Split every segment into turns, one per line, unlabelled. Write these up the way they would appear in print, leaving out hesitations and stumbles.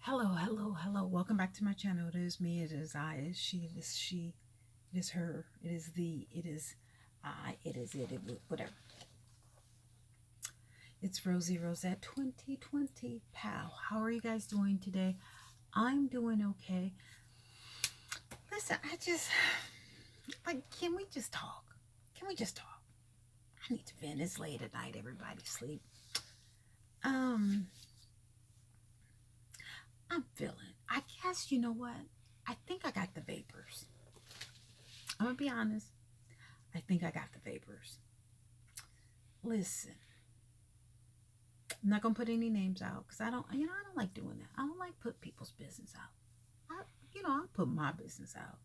Hello, hello, hello. Welcome back to my channel. It is me, it is I, it is she, it is her, it is thee, it is I, it is whatever. It's Rosie Rosette 2020. Pal, how are you guys doing today? I'm doing okay. Listen, can we just talk? Can we just talk? I need to vent. It's late at night. Everybody sleep. Um, I'm feeling. I guess you know what? I think I got the vapors. I'm gonna be honest. I think I got the vapors. Listen, I'm not gonna put any names out because I don't like doing that. I don't like putting people's business out. I'll put my business out,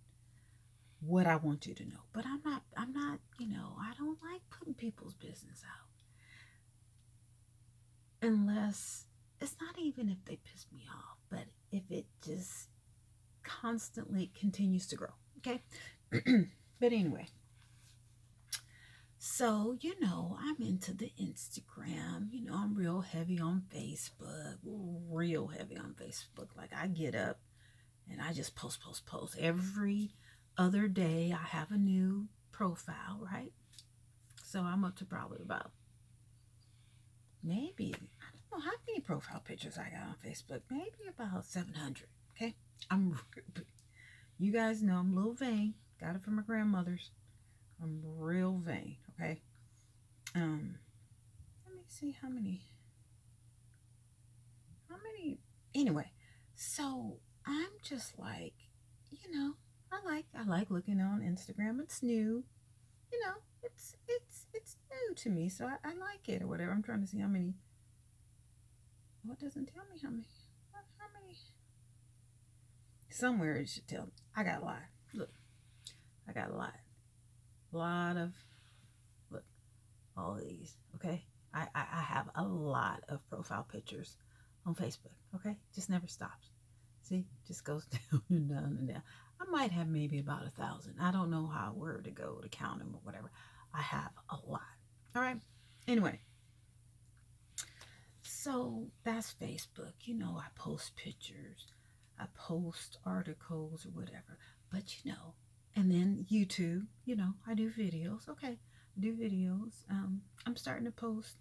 what I want you to know. But I don't like putting people's business out unless it's not even if they piss me off, but if it just constantly continues to grow. Okay. But anyway, so, I'm into the Instagram. I'm real heavy on Facebook, real heavy on Facebook. Like, I get up and I just post, post, post. Every other day, I have a new profile, right? So, I'm up to probably about maybe, I don't know how many profile pictures I got on Facebook. Maybe about 700. Okay. I'm, you guys know I'm a little vain. Got it from my grandmother's. I'm real vain. Okay. Um, Let me see how many anyway. So I'm just like, you know, I like looking on Instagram. It's new, it's new to me, so I like it or whatever. I'm trying to see how many. What doesn't tell me how many? How many? Somewhere it should tell me. I got a lot. Look, I got a lot of look all of these. Okay, I have a lot of profile pictures on Facebook. Okay, just never stops. See, just goes down and down and down. I might have maybe about 1,000. I don't know where to go to count them or whatever. I have a lot. All right. Anyway, so that's Facebook. I post pictures, I post articles or whatever. But and then YouTube. I do videos. Okay, I do videos. I'm starting to post.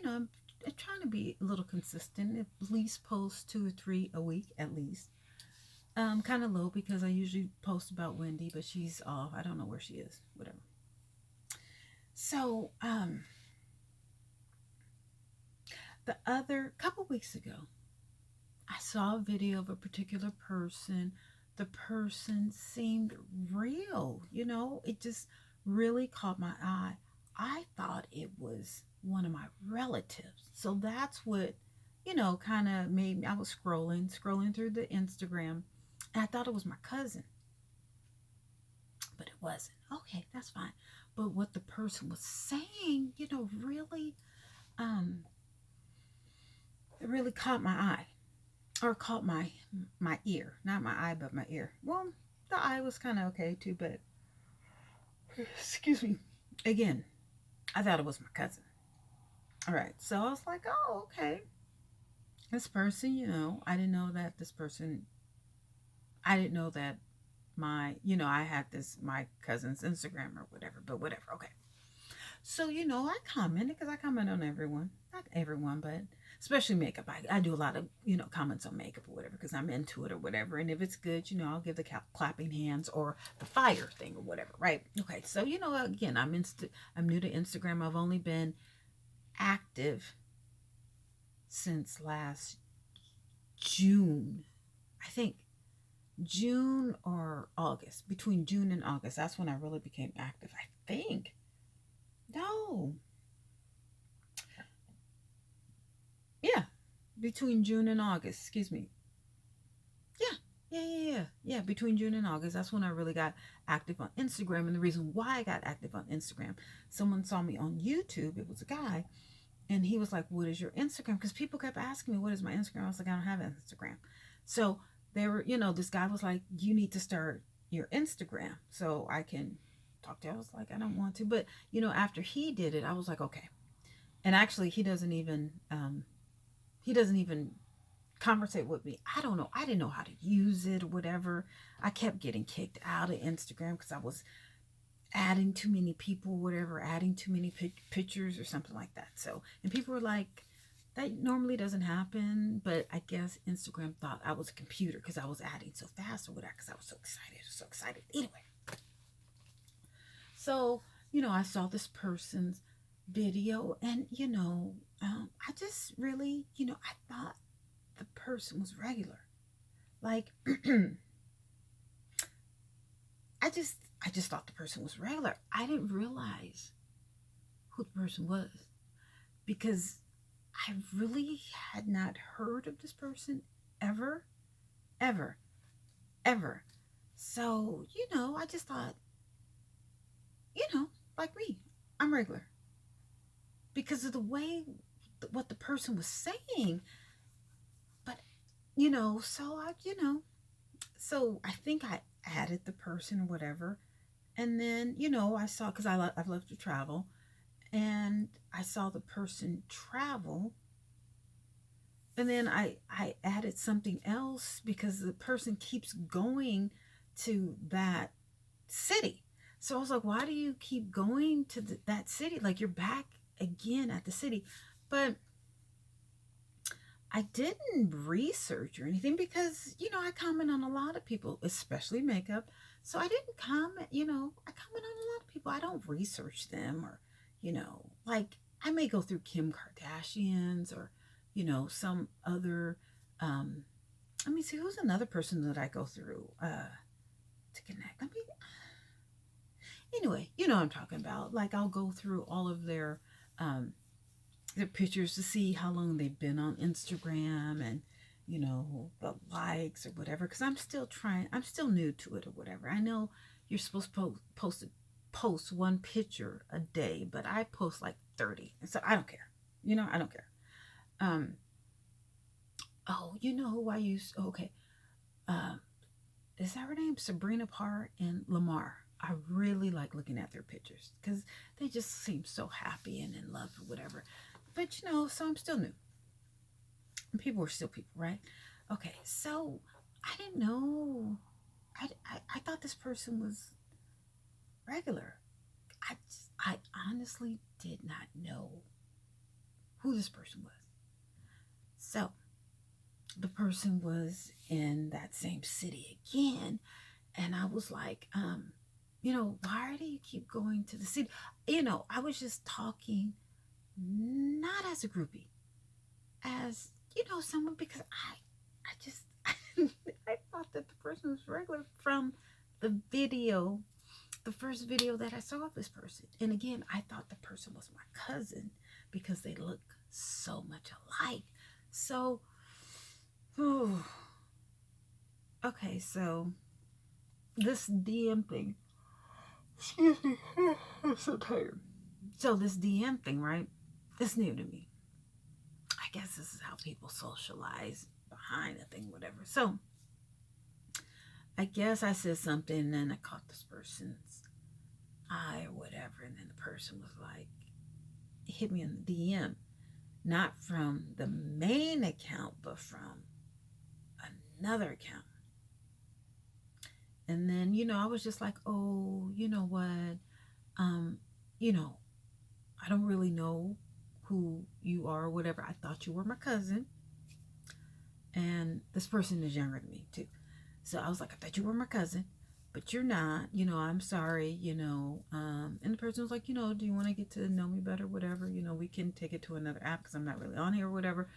I'm trying to be a little consistent. At least post 2 or 3 a week at least. Kind of low because I usually post about Wendy, but she's off. I don't know where she is. Whatever. So, the other couple weeks ago, I saw a video of a particular person. The person seemed real. It just really caught my eye. I thought it was one of my relatives. So that's what, kind of made me. I was scrolling through the Instagram, and I thought it was my cousin, but it wasn't. Okay, that's fine. But what the person was saying, really, um, it really caught my eye, or caught my ear, not my eye, but my ear. Well, the eye was kind of okay too, but excuse me. Again, I thought it was my cousin. All right, so I was like, oh, okay. This person, I didn't know that this person. I didn't know that I had my cousin's Instagram or whatever, but whatever. Okay. So, I commented because I comment on everyone. Not everyone, but especially makeup. I do a lot of, comments on makeup or whatever because I'm into it or whatever. And if it's good, I'll give the clapping hands or the fire thing or whatever, right? Okay. So, again, I'm new to Instagram. I've only been active since last June. I think June or August. Between June and August. That's when I really became active. I think. No, yeah, between June and August. Excuse me. Yeah, yeah. Between June and August, that's when I really got active on Instagram. And the reason why I got active on Instagram, someone saw me on YouTube. It was a guy, and he was like, "What is your Instagram?" Because people kept asking me, "What is my Instagram?" I was like, "I don't have an Instagram." So they were, this guy was like, "You need to start your Instagram so I can talk to you." I was like, "I don't want to," but after he did it, I was like, "Okay." And actually, he doesn't even conversate with me. I don't know. I didn't know how to use it or whatever. I kept getting kicked out of Instagram because I was adding too many people, whatever, adding too many pictures or something like that. So, and people were like, that normally doesn't happen, but I guess Instagram thought I was a computer because I was adding so fast or whatever because I was so excited, so excited. Anyway, so, I saw this person's video and, I just really, I thought the person was regular. Like, I just I just thought the person was regular. I didn't realize who the person was because I really had not heard of this person ever, ever, ever. So, I just thought, like me, I'm regular because of the way what the person was saying. But, so I think I added the person or whatever. And then, I saw, because I've loved to travel, and I saw the person travel. And then I added something else because the person keeps going to that city. So I was like, why do you keep going to that city? Like you're back again at the city. But I didn't research or anything because, I comment on a lot of people, especially makeup. So I didn't comment, I comment on a lot of people. I don't research them or, like I may go through Kim Kardashian's or, some other, let me see, who's another person that I go through to connect? Anyway, you know what I'm talking about. Like I'll go through all of their pictures to see how long they've been on Instagram and the likes or whatever because I'm still new to it or whatever. I know you're supposed to post one picture a day, but I post like 30, and so I don't care. I don't care. um oh, you know who I use? Okay. um is that her name? Sabrina Parr and Lamar. I really like looking at their pictures because they just seem so happy and in love or whatever. But so I'm still new. And people are still people, right? Okay, so I didn't know. I thought this person was regular. I honestly did not know who this person was. So the person was in that same city again, and I was like, why do you keep going to the city? I was just talking, not as a groupie, as someone, because I just I thought that the person was regular from the video, the first video that I saw of this person. And again, I thought the person was my cousin because they look so much alike. So, okay, so this DM thing, excuse me, I'm so tired. So this DM thing, right? It's new to me. I guess this is how people socialize behind a thing, whatever. So I guess I said something and I caught this person's eye or whatever. And then the person was like, hit me in the DM, not from the main account, but from another account. And then, I was just like, oh, you know what? Um, I don't really know who you are or whatever. I thought you were my cousin. And this person is younger than me too. So I was like, I thought you were my cousin, but you're not. I'm sorry. And the person was like, do you want to get to know me better, whatever? We can take it to another app because I'm not really on here or whatever.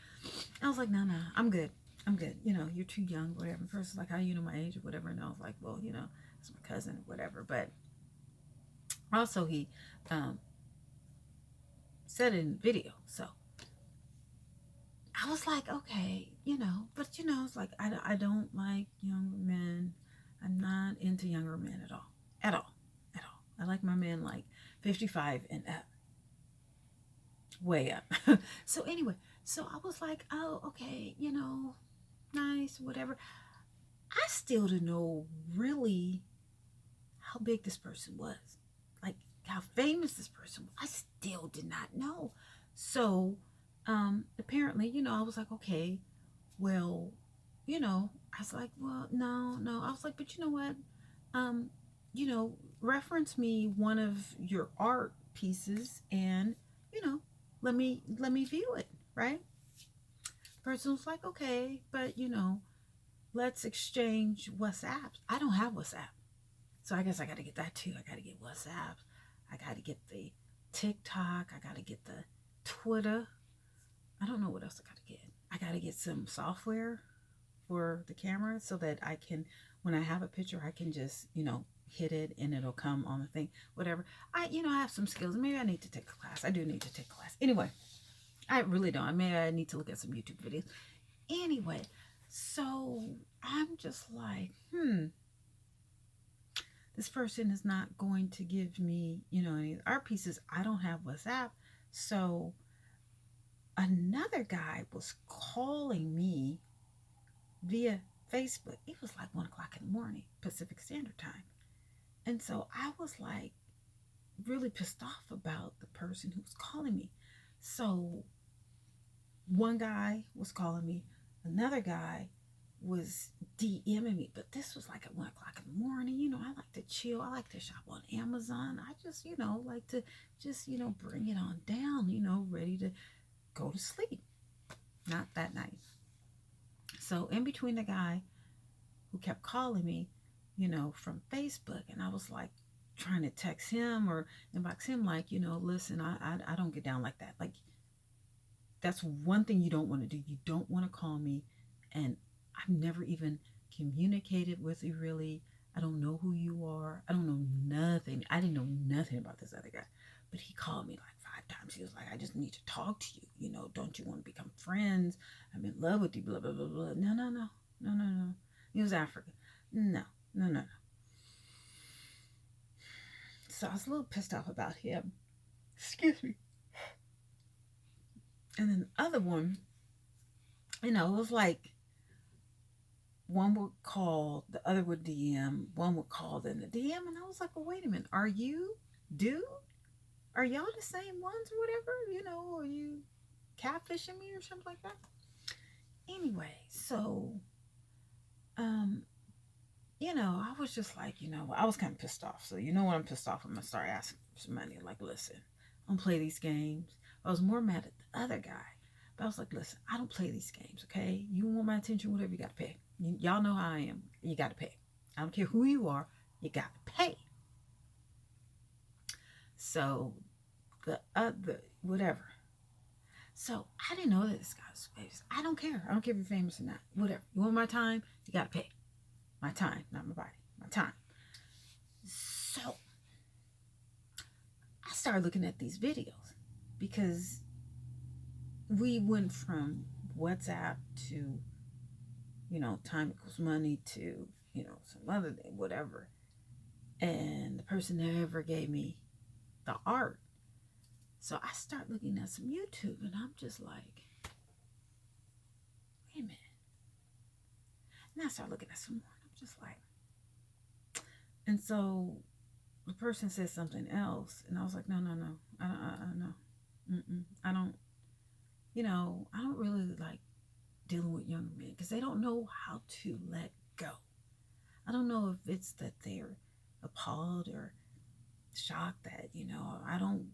I was like, no, I'm good. I'm good. You're too young, whatever. The person's like, how do you know my age or whatever? And I was like, well, it's my cousin or whatever. But also he said it in the video. So I was like, okay, but it's like, I don't like younger men. I'm not into younger men at all. At all. At all. I like my men like 55 and up. Way up. So anyway, so I was like, oh, okay, nice, whatever. I still didn't know really how big this person was. Like how famous this person was. I still did not know. So apparently, I was like, okay, well, you know, I was like, well, no, no. I was like, but you know what? Um, you know, reference me one of your art pieces and, you know, let me view it, right? Person was like, okay, but you know, let's exchange WhatsApps. I don't have WhatsApp. So I guess I gotta get that too. I gotta get WhatsApp. I gotta get the TikTok. I gotta get the Twitter. I don't know what else I gotta get. I gotta get some software for the camera so that I can, when I have a picture, I can just, you know, hit it and it'll come on the thing, whatever. I have some skills. Maybe I need to take a class. I do need to take a class. Anyway, I really don't. Maybe I need to look at some YouTube videos. Anyway, so I'm just like, this person is not going to give me, you know, any art pieces. I don't have WhatsApp. So another guy was calling me via Facebook. It was like 1 o'clock in the morning, Pacific Standard Time. And so I was like really pissed off about the person who was calling me. So one guy was calling me, another guy was DMing me, but this was like at 1 o'clock in the morning. You know, I like to chill. I like to shop on Amazon. I just, you know, like to just, you know, bring it on down, you know, ready to go to sleep. Not that night. So in between the guy who kept calling me, you know, from Facebook, and I was like trying to text him or inbox him, like, you know, listen, I don't get down like that. Like, that's one thing you don't want to do. You don't want to call me, and I've never even communicated with you really. I don't know who you are. I don't know nothing. I didn't know nothing about this other guy. But he called me like 5 times. He was like, I just need to talk to you. You know, don't you want to become friends? I'm in love with you, blah, blah, blah, blah. No, no, no. No, no, no. He was African. No, no, no, no. So I was a little pissed off about him. Excuse me. And then the other one, you know, it was like one would call, the other would DM, one would call, then the DM, and I was like, well, wait a minute, are you, dude? Are y'all the same ones or whatever? You know, are you catfishing me or something like that? Anyway, so, you know, I was just like, you know, I was kind of pissed off. So, you know, when I'm pissed off, I'm going to start asking for some money. Like, listen, I don't play these games. I was more mad at the other guy. But I was like, listen, I don't play these games, okay? You want my attention, whatever, you got to pay. Y'all know how I am. You got to pay. I don't care who you are. You got to pay. So, the other, whatever. So, I didn't know that this guy was famous. I don't care. I don't care if you're famous or not. Whatever. You want my time? You got to pay. My time, not my body. My time. So, I started looking at these videos because we went from WhatsApp to, you know, time equals money to, you know, some other thing, whatever. And the person never gave me the art. So I start looking at some YouTube and I'm just like, wait a minute. And I start looking at some more. And I'm just like, and so the person said something else. And I was like, no, no, no. I don't know. I don't, you know, I don't really like dealing with younger men because they don't know how to let go. I don't know if it's that they're appalled or shocked that, you know, I don't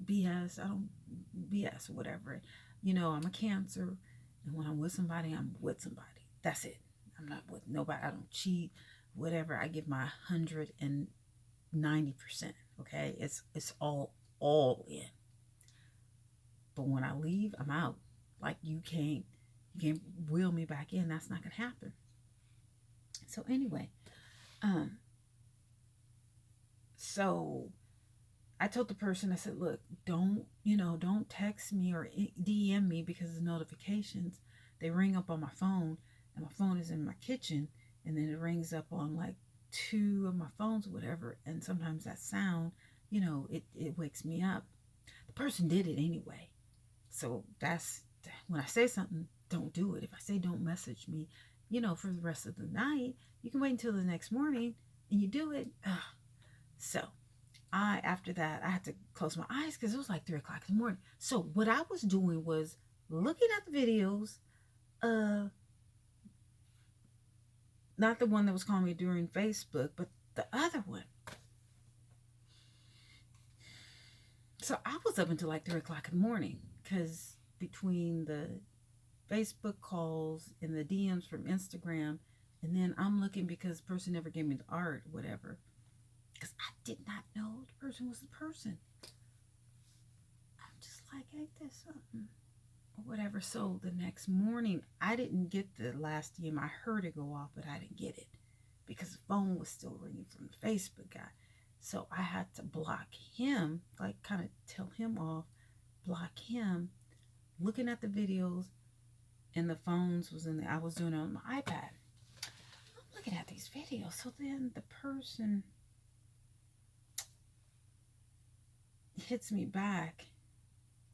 BS or whatever. You know, I'm a Cancer, and when I'm with somebody, I'm with somebody. That's it. I'm not with nobody. I don't cheat, whatever. I give my 190%. Okay, it's all in. But when I leave, I'm out. Like you can't wheel me back in. That's not gonna happen. So anyway, so I told the person, I said, look, don't text me or DM me because the notifications, they ring up on my phone, and my phone is in my kitchen, and then it rings up on like 2 of my phones or whatever, and sometimes that sound, you know, it wakes me up. The person did it anyway. So that's, when I say something, don't do it. If I say don't message me, you know, for the rest of the night, you can wait until the next morning and you do it. So after that, I had to close my eyes because it was like 3 o'clock in the morning. So what I was doing was looking at the videos, not the one that was calling me during Facebook, but the other one. So I was up until like 3 o'clock in the morning because between the Facebook calls and the DMs from Instagram, and then I'm looking because the person never gave me the art, whatever, because I did not know the person was the person. I'm just like, ain't this something? Or whatever. So the next morning, I didn't get the last DM. I heard it go off, but I didn't get it because the phone was still ringing from the Facebook guy. So I had to block him, like kind of tell him off, block him, looking at the videos, and the phones was in there. I was doing it on my iPad. I'm looking at these videos. So then the person hits me back,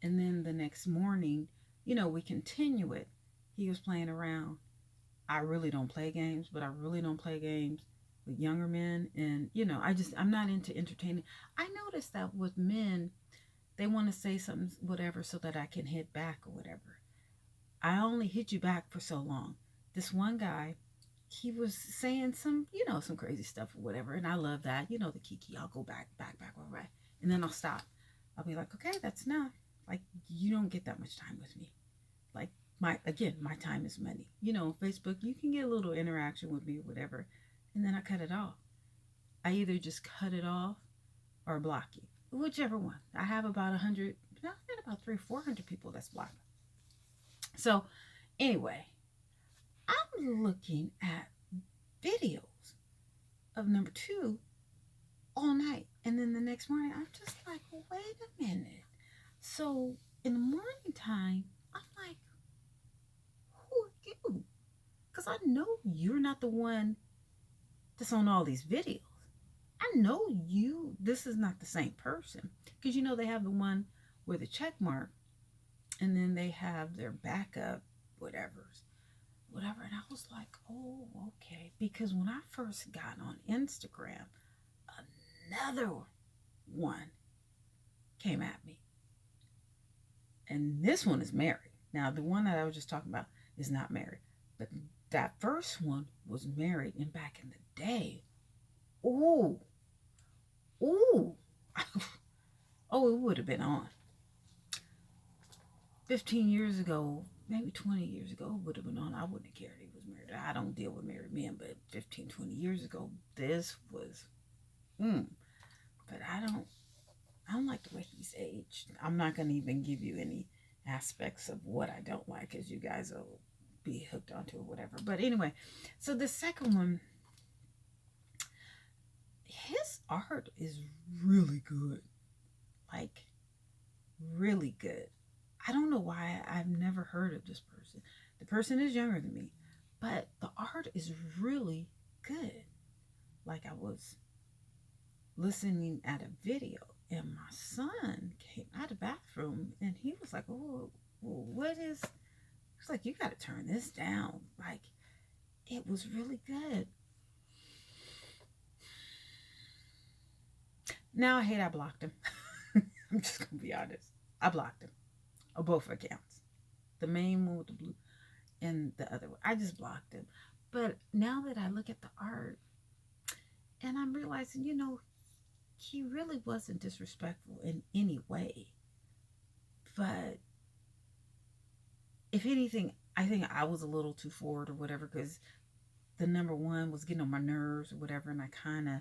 and then the next morning, we continue it. He was playing around. I really don't play games, but I really don't play games with younger men. And, I'm not into entertaining. I noticed that with men, they want to say something, whatever, so that I can hit back or whatever. I only hit you back for so long. This one guy, he was saying some crazy stuff or whatever. And I love that. The kiki, I'll go back. And then I'll stop. I'll be like, okay, that's enough. Like, you don't get that much time with me. Like, my time is money. Facebook, you can get a little interaction with me or whatever. And then I cut it off. I either just cut it off or block you. Whichever one. I have about 100, I've got about 300 or 400 people that's blocked. So, anyway, I'm looking at videos of number 2 all night. And then the next morning, I'm just like, wait a minute. So, in the morning time, I'm like, who are you? Because I know you're not the one that's on all these videos. I know you, this is not the same person. Because they have the one with the check mark, and then they have their backup, whatever. And I was like, oh, okay. Because when I first got on Instagram, another one came at me. And this one is married. Now, the one that I was just talking about is not married. But that first one was married. And back in the day, ooh. Oh, it would have been on. 15 years ago, maybe 20 years ago, it would have been on. I wouldn't have cared he was married. I don't deal with married men, but 15, 20 years ago, this was, But I don't like the way he's aged. I'm not going to even give you any aspects of what I don't like, because you guys will be hooked onto it or whatever. But anyway, so the second one, his art is really good. Like, really good. I don't know why I've never heard of this person. The person is younger than me, but the art is really good. Like, I was listening at a video, and my son came out of the bathroom, and he was like, oh, what is... It's like, you got to turn this down. Like, it was really good. Now I blocked him. I'm just going to be honest. I blocked him. On both accounts. The main one with the blue and the other one. I just blocked him. But now that I look at the art, and I'm realizing, he really wasn't disrespectful in any way. But if anything, I think I was a little too forward or whatever, because the number one was getting on my nerves or whatever, and I kind of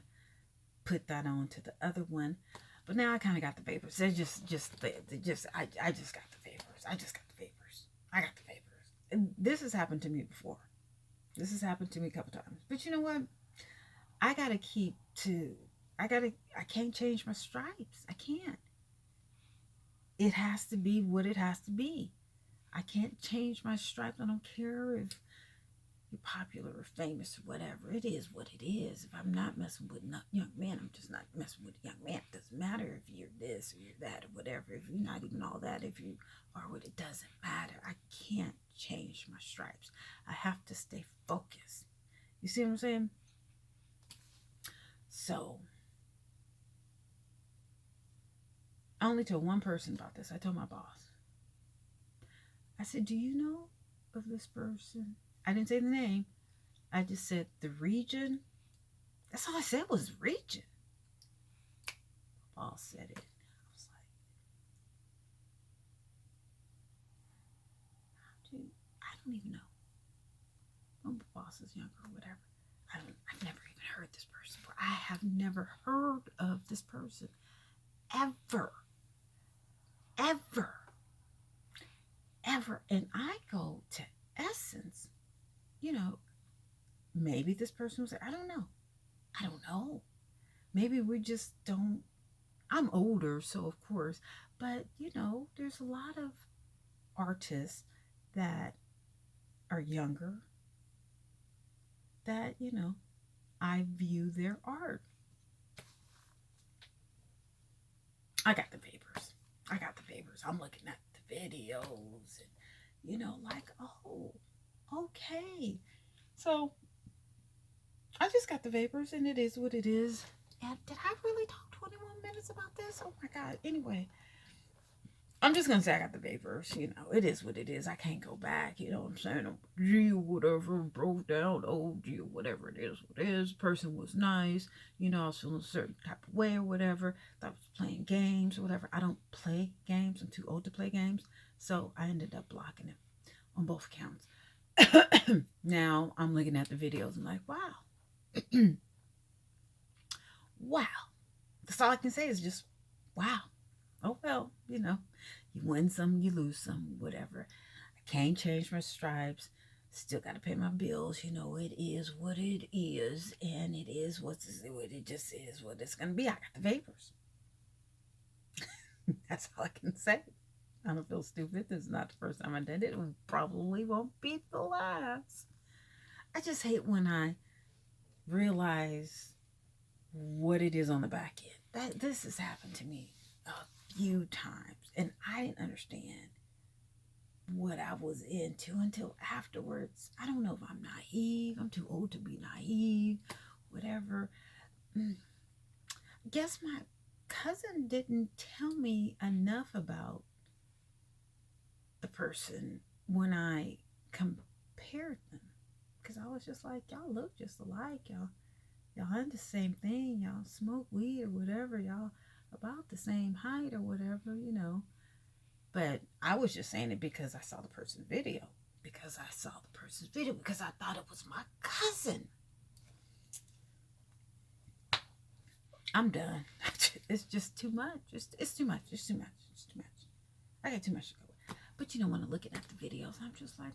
put that on to the other one. But now I kind of got the vapors. They're I just got the vapors. I just got the vapors. I got the vapors. And this has happened to me before. This has happened to me a couple times. But you know what? I can't change my stripes. I can't. It has to be what it has to be. I can't change my stripes. I don't care if you're popular or famous or whatever. It is what it is. If I'm not messing with a young man, I'm just not messing with a young man. It doesn't matter if you're this or you're that or whatever. If you're not even all that, if you are what, it doesn't matter. I can't change my stripes. I have to stay focused. You see what I'm saying? So, I only told one person about this. I told my boss. I said, do you know of this person? I didn't say the name. I just said the region. That's all I said was region. Boss said it. I was like, dude, I don't even know. My boss is younger or whatever. I've never even heard this person before. I have never heard of this person ever. Ever. Ever. And I go to Essence, you know, maybe this person was there. I don't know. I don't know. Maybe we just don't. I'm older, so of course. But, you know, there's a lot of artists that are younger that, you know, I view their art. I got the papers. I'm looking at the videos and, you know, like, oh, okay. So I just got the vapors and it is what it is. And did I really talk 21 minutes about this? Oh my God. Anyway, I'm just going to say I got the vapors. You know, it is what it is. I can't go back. You know what I'm saying? Gee, whatever, broke down. Oh, gee, whatever it is, what it is. Person was nice. You know, I was feeling a certain type of way or whatever. I was playing games or whatever. I don't play games. I'm too old to play games. So I ended up blocking it on both accounts. Now I'm looking at the videos and like, wow. Wow. That's all I can say is just, wow. Oh, well, you know, you win some, you lose some, whatever. I can't change my stripes. Still got to pay my bills. You know, it is what it is. And it is what it just is what it's going to be. I got the vapors. That's all I can say. I don't feel stupid. This is not the first time I did it. It probably won't be the last. I just hate when I realize what it is on the back end. This has happened to me a few times, and I didn't understand what I was into until afterwards. I don't know if I'm naive. I'm too old to be naive, whatever. I guess my cousin didn't tell me enough about the person when I compared them, because I was just like, y'all look just alike. Y'all into the same thing. Y'all smoke weed or whatever. Y'all about the same height or whatever, you know. But I was just saying it because I saw the person's video. Because I thought it was my cousin. I'm done. It's just too much. It's too much. I got too much to go with. But you know, when I'm looking at the videos, I'm just like,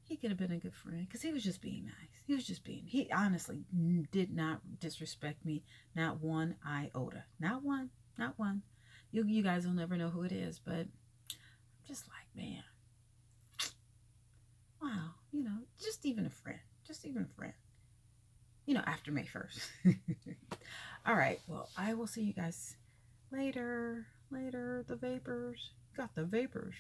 he could have been a good friend because he was just being nice. He honestly did not disrespect me, not one iota. Not one. You guys will never know who it is, but I'm just like, man, wow, you know, just even a friend. You know, after May 1st. All right, well, I will see you guys later. The vapors. Got the vapors.